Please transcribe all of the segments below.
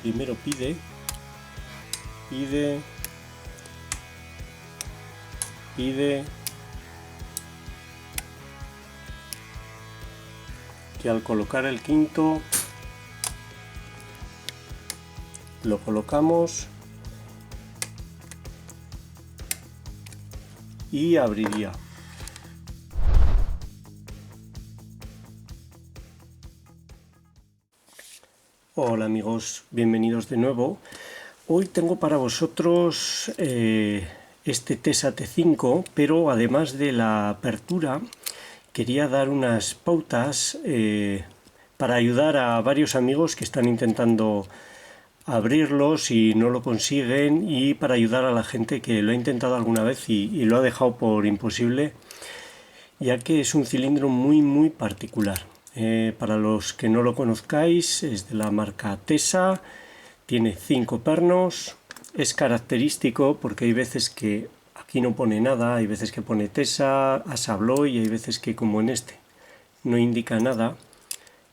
Primero pide, pide, pide, que al colocar el quinto lo colocamos y abriría. Hola amigos, bienvenidos de nuevo. Hoy tengo para vosotros este TESA T5, pero además de la apertura quería dar unas pautas para ayudar a varios amigos que están intentando abrirlos y no lo consiguen, y para ayudar a la gente que lo ha intentado alguna vez y lo ha dejado por imposible, ya que es un cilindro muy particular. Para los que no lo conozcáis, es de la marca TESA, tiene 5 pernos, es característico porque hay veces que aquí no pone nada, hay veces que pone TESA, ASA ABLOY, y hay veces que, como en este, no indica nada.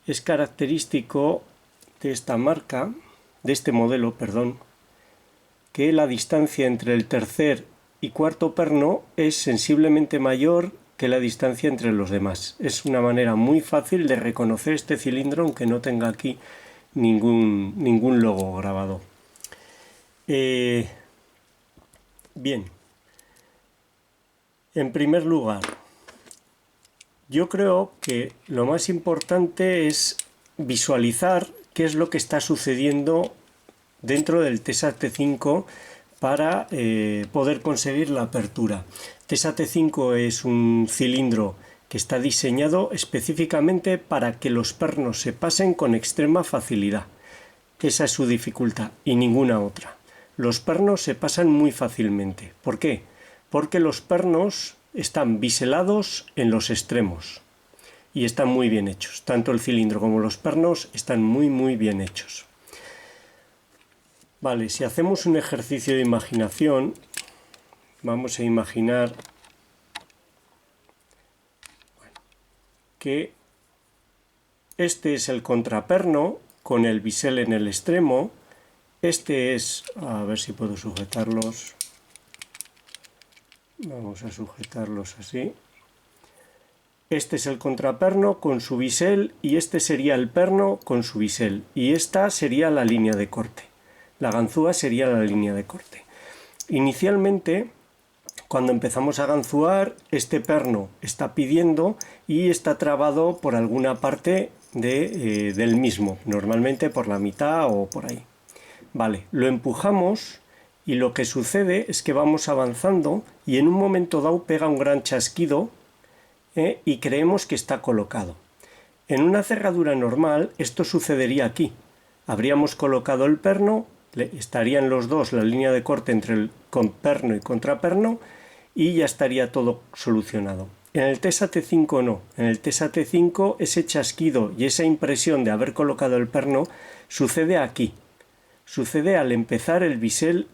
Es característico de esta marca, de este modelo, perdón, que la distancia entre el tercer y cuarto perno es sensiblemente mayor que la distancia entre los demás. Es una manera muy fácil de reconocer este cilindro, aunque no tenga aquí ningún logo grabado. Bien, en primer lugar, yo creo que lo más importante es visualizar qué es lo que está sucediendo dentro del TESA T5 para poder conseguir la apertura. TESA T5 es un cilindro que está diseñado específicamente para que los pernos se pasen con extrema facilidad. Esa es su dificultad y ninguna otra. Los pernos se pasan muy fácilmente. ¿Por qué? Porque los pernos están biselados en los extremos y están muy bien hechos. Tanto el cilindro como los pernos están muy bien hechos. Vale, si hacemos un ejercicio de imaginación, vamos a imaginar que este es el contraperno con el bisel en el extremo. Este es, a ver si puedo sujetarlos. Vamos a sujetarlos así. Este es el contraperno con su bisel y este sería el perno con su bisel. Y esta sería la línea de corte. La ganzúa sería la línea de corte. Inicialmente, cuando empezamos a ganzúar, este perno está pidiendo y está trabado por alguna parte del mismo, normalmente por la mitad o por ahí. Vale, lo empujamos y lo que sucede es que vamos avanzando y en un momento dado pega un gran chasquido y creemos que está colocado. En una cerradura normal esto sucedería aquí. Habríamos colocado el perno, estarían los dos, la línea de corte entre el perno y contraperno, y ya estaría todo solucionado. En el TESA T5 no. En el TESA T5 ese chasquido y esa impresión de haber colocado el perno sucede aquí. Sucede al empezar el bisel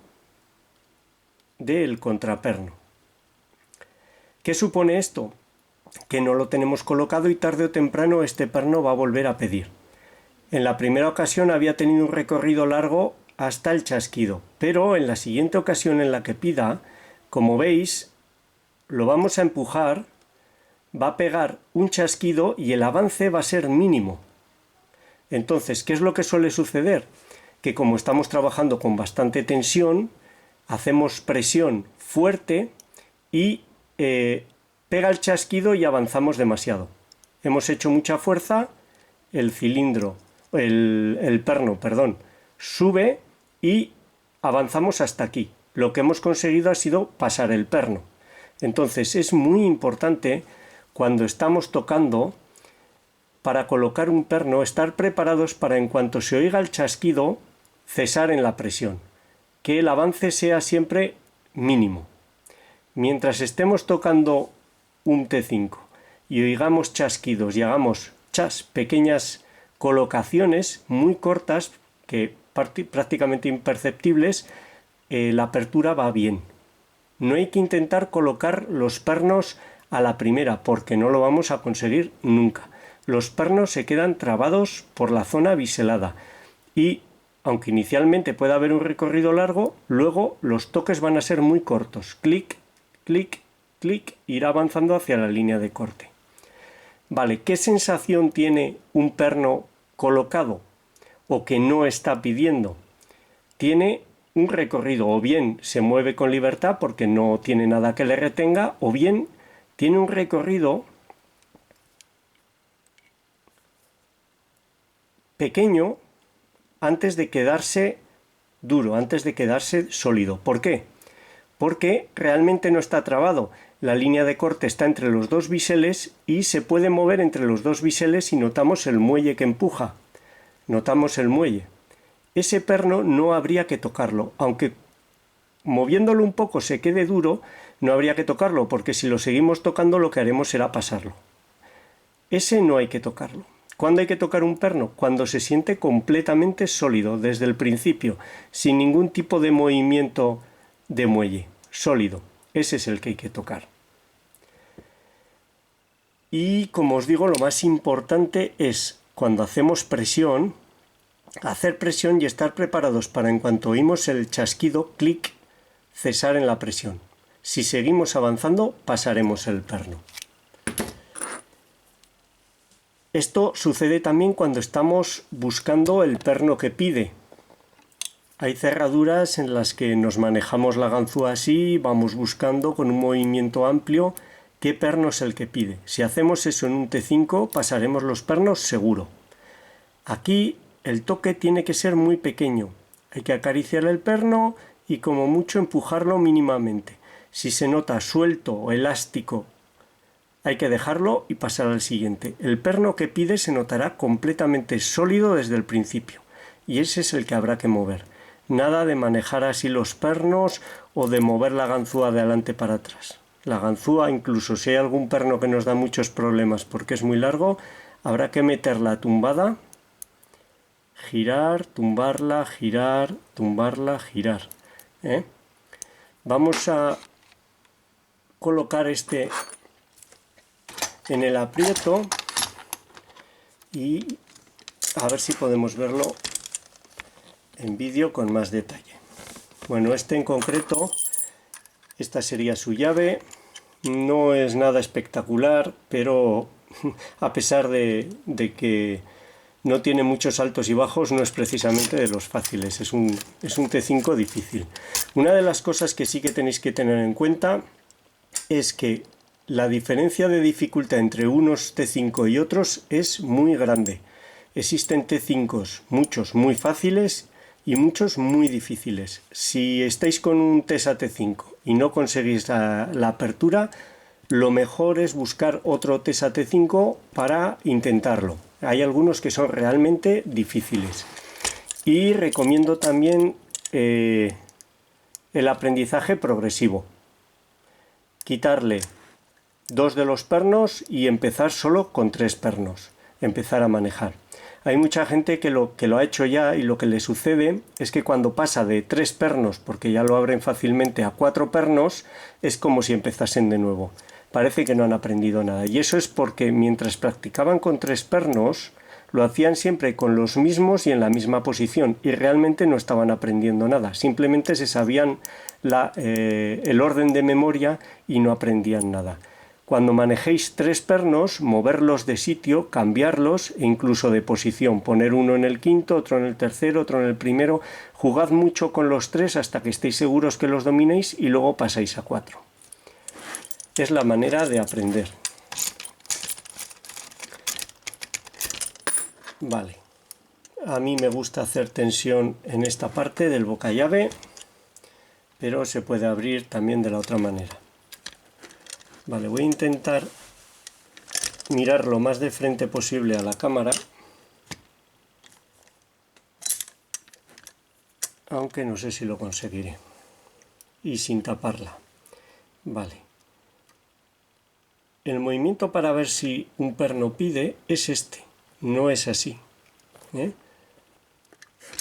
del contraperno. ¿Qué supone esto? Que no lo tenemos colocado y tarde o temprano este perno va a volver a pedir. En la primera ocasión había tenido un recorrido largo hasta el chasquido, pero en la siguiente ocasión en la que pida, como veis, lo vamos a empujar, va a pegar un chasquido y el avance va a ser mínimo. Entonces, ¿qué es lo que suele suceder? Que como estamos trabajando con bastante tensión, hacemos presión fuerte y pega el chasquido y avanzamos demasiado. Hemos hecho mucha fuerza, el perno, sube y avanzamos hasta aquí. Lo que hemos conseguido ha sido pasar el perno. Entonces es muy importante cuando estamos tocando, para colocar un perno, estar preparados para, en cuanto se oiga el chasquido, cesar en la presión. Que el avance sea siempre mínimo. Mientras estemos tocando un T5 y oigamos chasquidos y hagamos pequeñas colocaciones muy cortas, que prácticamente imperceptibles, la apertura va bien. No hay que intentar colocar los pernos a la primera, porque no lo vamos a conseguir nunca. Los pernos se quedan trabados por la zona biselada y aunque inicialmente pueda haber un recorrido largo, luego los toques van a ser muy cortos. Clic, clic, clic, irá avanzando hacia la línea de corte. Vale, ¿qué sensación tiene un perno colocado o que no está pidiendo? Tiene un recorrido, o bien se mueve con libertad porque no tiene nada que le retenga, o bien tiene un recorrido pequeño antes de quedarse duro, antes de quedarse sólido. ¿Por qué? Porque realmente no está trabado. La línea de corte está entre los dos biseles y se puede mover entre los dos biseles y notamos el muelle que empuja. Notamos el muelle. Ese perno no habría que tocarlo, aunque moviéndolo un poco se quede duro, no habría que tocarlo, porque si lo seguimos tocando lo que haremos será pasarlo. Ese no hay que tocarlo. ¿Cuándo hay que tocar un perno? Cuando se siente completamente sólido, desde el principio, sin ningún tipo de movimiento de muelle, sólido. Ese es el que hay que tocar. Y como os digo, lo más importante es cuando hacemos presión, hacer presión y estar preparados para en cuanto oímos el chasquido, clic, cesar en la presión. Si seguimos avanzando, pasaremos el perno. Esto sucede también cuando estamos buscando el perno que pide. Hay cerraduras en las que nos manejamos la ganzúa así, vamos buscando con un movimiento amplio qué perno es el que pide. Si hacemos eso en un T5, pasaremos los pernos seguro. Aquí el toque tiene que ser muy pequeño. Hay que acariciar el perno y como mucho empujarlo mínimamente. Si se nota suelto o elástico, hay que dejarlo y pasar al siguiente. El perno que pide se notará completamente sólido desde el principio y ese es el que habrá que mover. Nada de manejar así los pernos o de mover la ganzúa de adelante para atrás. La ganzúa, incluso si hay algún perno que nos da muchos problemas porque es muy largo, habrá que meterla tumbada, girar, tumbarla, girar, tumbarla, girar. Vamos a colocar este en el aprieto y a ver si podemos verlo en vídeo con más detalle. Bueno, este en concreto, esta sería su llave. No es nada espectacular, pero a pesar de que no tiene muchos altos y bajos, no es precisamente de los fáciles, es un T5 difícil. Una de las cosas que sí que tenéis que tener en cuenta es que la diferencia de dificultad entre unos T5 y otros es muy grande. Existen T5s, muchos muy fáciles y muchos muy difíciles. Si estáis con un TESA T5 y no conseguís la apertura, lo mejor es buscar otro TESA T5 para intentarlo. Hay algunos que son realmente difíciles. Y recomiendo también el aprendizaje progresivo. Quitarle 2 de los pernos y empezar solo con 3 pernos. Empezar a manejar. Hay mucha gente que lo ha hecho ya y lo que le sucede es que cuando pasa de 3 pernos, porque ya lo abren fácilmente, a 4 pernos, es como si empezasen de nuevo. Parece que no han aprendido nada. Y eso es porque mientras practicaban con 3 pernos, lo hacían siempre con los mismos y en la misma posición y realmente no estaban aprendiendo nada. Simplemente se sabían el orden de memoria y no aprendían nada. Cuando manejéis 3 pernos, moverlos de sitio, cambiarlos e incluso de posición. Poner uno en el quinto, otro en el tercero, otro en el primero. Jugad mucho con los 3 hasta que estéis seguros que los dominéis y luego pasáis a 4. Es la manera de aprender. Vale. A mí me gusta hacer tensión en esta parte del boca llave, pero se puede abrir también de la otra manera. Vale, voy a intentar mirar lo más de frente posible a la cámara, aunque no sé si lo conseguiré, y sin taparla. Vale. El movimiento para ver si un perno pide es este, no es así.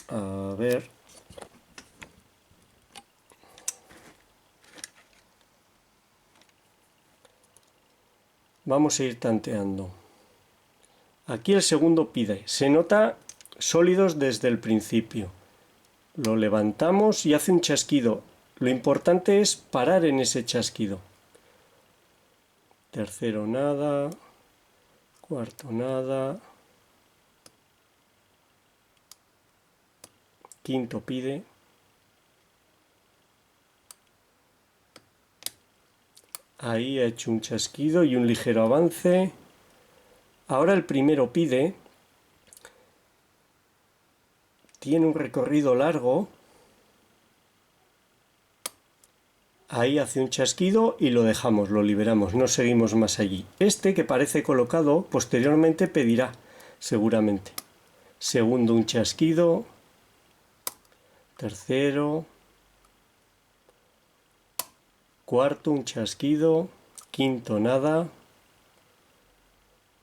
A ver. Vamos a ir tanteando. Aquí el segundo pide. Se nota sólidos desde el principio. Lo levantamos y hace un chasquido. Lo importante es parar en ese chasquido. Tercero nada, cuarto nada, quinto pide, ahí ha hecho un chasquido y un ligero avance. Ahora el primero pide, tiene un recorrido largo, ahí hace un chasquido y lo dejamos, lo liberamos, no seguimos más allí. Este que parece colocado posteriormente pedirá, seguramente. Segundo un chasquido, tercero, cuarto un chasquido, quinto nada.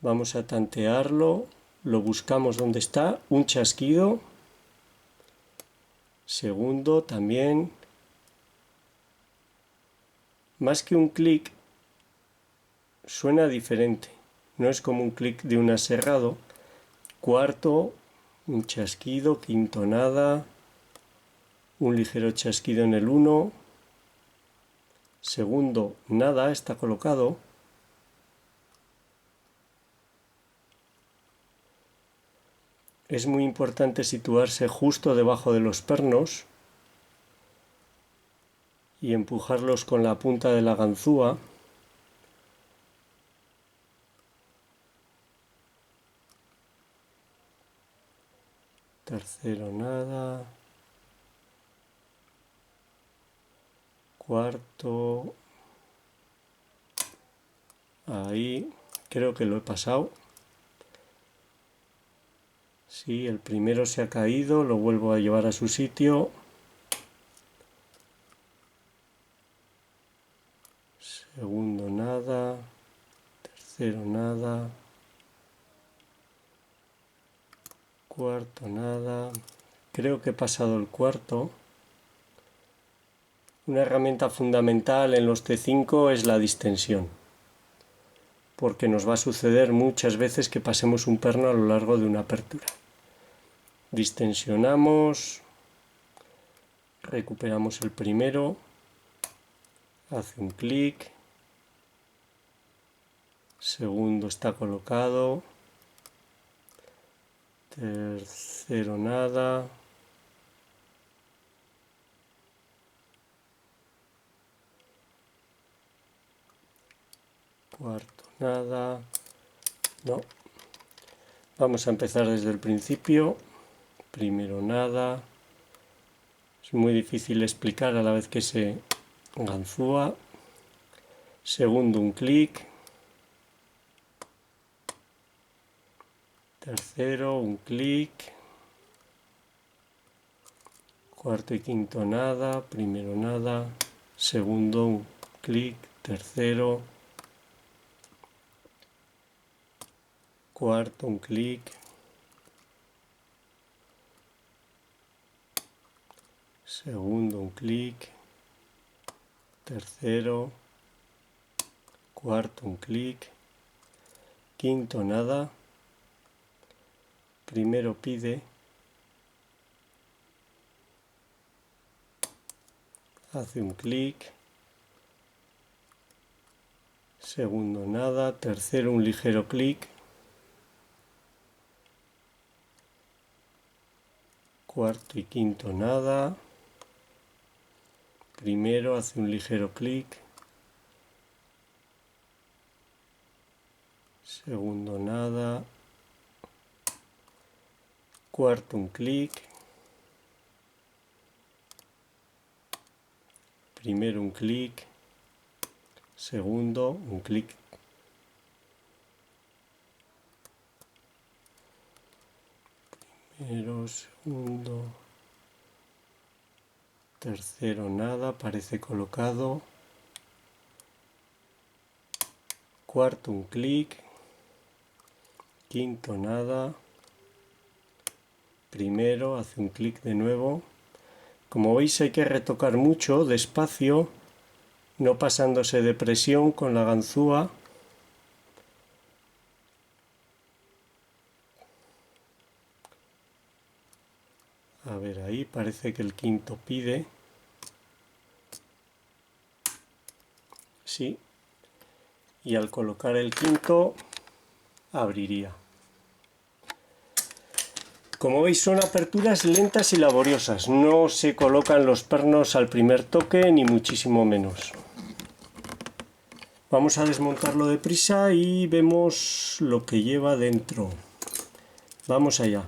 Vamos a tantearlo, lo buscamos donde está, un chasquido, segundo también. Más que un clic, suena diferente, no es como un clic de un aserrado. Cuarto, un chasquido, quinto nada, un ligero chasquido en el 1, segundo nada, está colocado. Es muy importante situarse justo debajo de los pernos y empujarlos con la punta de la ganzúa. Tercero nada, cuarto, ahí, creo que lo he pasado. Sí, el primero se ha caído, lo vuelvo a llevar a su sitio. Segundo nada, tercero nada, cuarto nada. Creo que he pasado el cuarto. Una herramienta fundamental en los T5 es la distensión, porque nos va a suceder muchas veces que pasemos un perno a lo largo de una apertura. Distensionamos, recuperamos el primero, hace un clic, segundo está colocado, tercero nada, cuarto nada, no. Vamos a empezar desde el principio. Primero nada. Es muy difícil explicar a la vez que se ganzúa. Segundo un clic. Tercero un clic. Cuarto y quinto nada. Primero nada. Segundo un clic. Tercero. Cuarto un clic. Segundo un clic. Tercero. Cuarto un clic. Quinto nada. Primero pide. Hace un clic. Segundo nada. Tercero un ligero clic. Cuarto y quinto nada. Primero hace un ligero clic. Segundo nada. Cuarto un clic. Primero un clic. Segundo un clic. Primero, segundo. Tercero nada, parece colocado. Cuarto un clic. Quinto nada. Primero hace un clic de nuevo. Como veis hay que retocar mucho, despacio, no pasándose de presión con la ganzúa. A ver. ver ahí, parece que el quinto pide. Sí. Y al colocar el quinto, abriría. Como veis, son aperturas lentas y laboriosas. No se colocan los pernos al primer toque, ni muchísimo menos. Vamos a desmontarlo deprisa y vemos lo que lleva dentro. Vamos allá.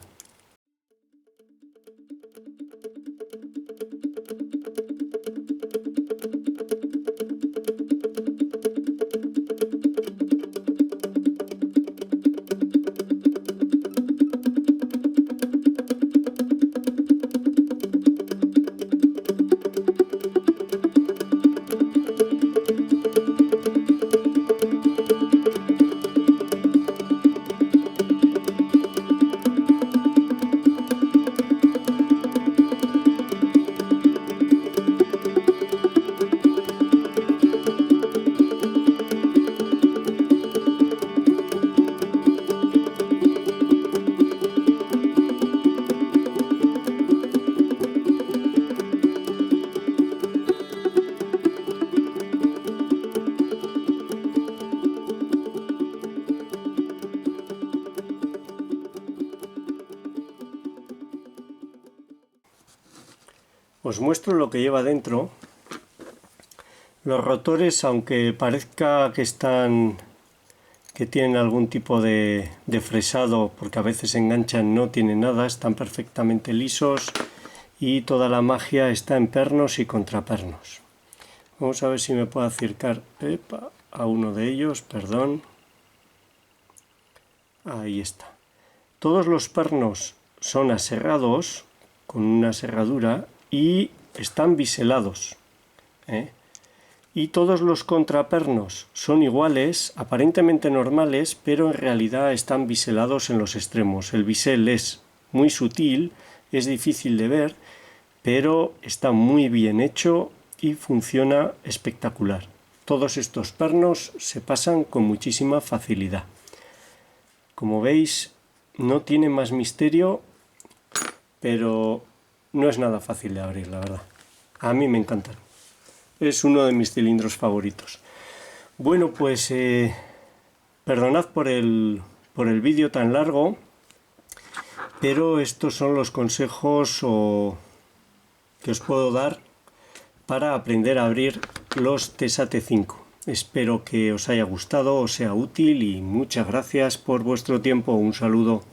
Os muestro lo que lleva dentro. Los rotores, aunque parezca que tienen algún tipo de fresado, porque a veces enganchan, no tienen nada, están perfectamente lisos y toda la magia está en pernos y contrapernos. Vamos a ver si me puedo acercar a uno de ellos, perdón. Ahí está. Todos los pernos son aserrados con una serradura y están biselados, y todos los contrapernos son iguales, aparentemente normales, pero en realidad están biselados en los extremos. El bisel es muy sutil, es difícil de ver, pero está muy bien hecho y funciona espectacular. Todos estos pernos se pasan con muchísima facilidad. Como veis, no tiene más misterio, pero no es nada fácil de abrir, la verdad. A mí me encantan. Es uno de mis cilindros favoritos. Bueno, pues perdonad por el vídeo tan largo, pero estos son los consejos que os puedo dar para aprender a abrir los TESA T5. Espero que os haya gustado, os sea útil y muchas gracias por vuestro tiempo. Un saludo.